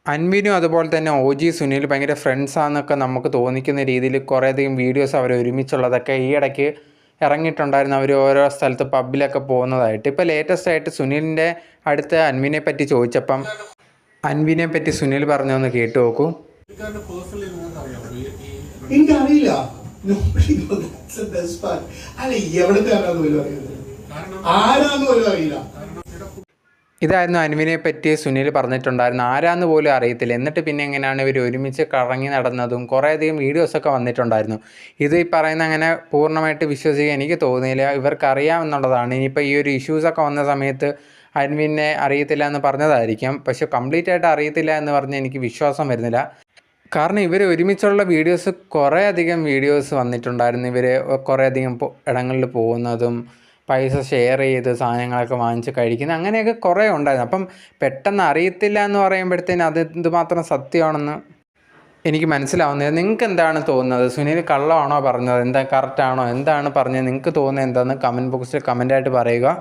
അൻവിനും അതുപോലെ തന്നെ OG സുനിൽ ഭയങ്കര ഫ്രണ്ട്സാന്നൊക്കെ നമുക്ക് തോന്നിക്കുന്ന രീതിയിൽ കുറേയധികം വീഡിയോസ് അവർ ഒരുമിച്ചുള്ളതൊക്കെ ഈ ഇടയ്ക്ക് ഇറങ്ങിയിട്ടുണ്ടായിരുന്നു. അവർ ഓരോ സ്ഥലത്ത് പബ്ബിലൊക്കെ പോകുന്നതായിട്ട്. ഇപ്പോൾ ലേറ്റസ്റ്റ് ആയിട്ട് സുനിലിൻ്റെ അടുത്ത് അൻവിനെ പറ്റി ചോദിച്ചപ്പം അൻവിനെ പറ്റി സുനിൽ പറഞ്ഞൊന്ന് കേട്ടു നോക്കൂ. എനിക്കറിയില്ല. അല്ല എവിടുത്തെ ആരാന്ന് പോലും അറിയില്ല. ഇതായിരുന്നു അൻവിനെ പറ്റി സുനിൽ പറഞ്ഞിട്ടുണ്ടായിരുന്നു. ആരാന്ന് പോലും അറിയത്തില്ല. എന്നിട്ട് പിന്നെ എങ്ങനെയാണ് ഇവർ ഒരുമിച്ച് കറങ്ങി നടന്നതും കുറേയധികം വീഡിയോസൊക്കെ വന്നിട്ടുണ്ടായിരുന്നു. ഇത് ഈ പറയുന്ന അങ്ങനെ പൂർണ്ണമായിട്ട് വിശ്വസിക്കാൻ എനിക്ക് തോന്നിയില്ല. ഇവർക്കറിയാമെന്നുള്ളതാണ്. ഇനിയിപ്പോൾ ഈ ഒരു ഇഷ്യൂസൊക്കെ വന്ന സമയത്ത് അൻവിനെ അറിയത്തില്ല എന്ന് പറഞ്ഞതായിരിക്കാം. പക്ഷെ കംപ്ലീറ്റ് ആയിട്ട് അറിയത്തില്ല എന്ന് പറഞ്ഞ് എനിക്ക് വിശ്വാസം വരുന്നില്ല. കാരണം ഇവർ ഒരുമിച്ചുള്ള വീഡിയോസ് കുറേയധികം വീഡിയോസ് വന്നിട്ടുണ്ടായിരുന്നു. ഇവർ കുറേയധികം ഇടങ്ങളിൽ പോകുന്നതും പൈസ ഷെയർ ചെയ്ത് സാധനങ്ങളൊക്കെ വാങ്ങിച്ച് കഴിക്കുന്നത് അങ്ങനെയൊക്കെ കുറേ ഉണ്ടായിരുന്നു. അപ്പം പെട്ടെന്ന് അറിയത്തില്ല എന്ന് പറയുമ്പോഴത്തേന് അത് എന്തുമാത്രം സത്യമാണെന്ന് എനിക്ക് മനസ്സിലാവുന്നത്. നിങ്ങൾക്ക് എന്താണ് തോന്നുന്നത്? സുനിൽ കള്ളമാണോ പറഞ്ഞത്? എന്താ കറക്റ്റാണോ? എന്താണ് പറഞ്ഞത്? നിങ്ങൾക്ക് തോന്നുന്നത് എന്താണെന്ന് കമൻറ്റ് ബോക്സിൽ കമൻറ്റായിട്ട് പറയുക.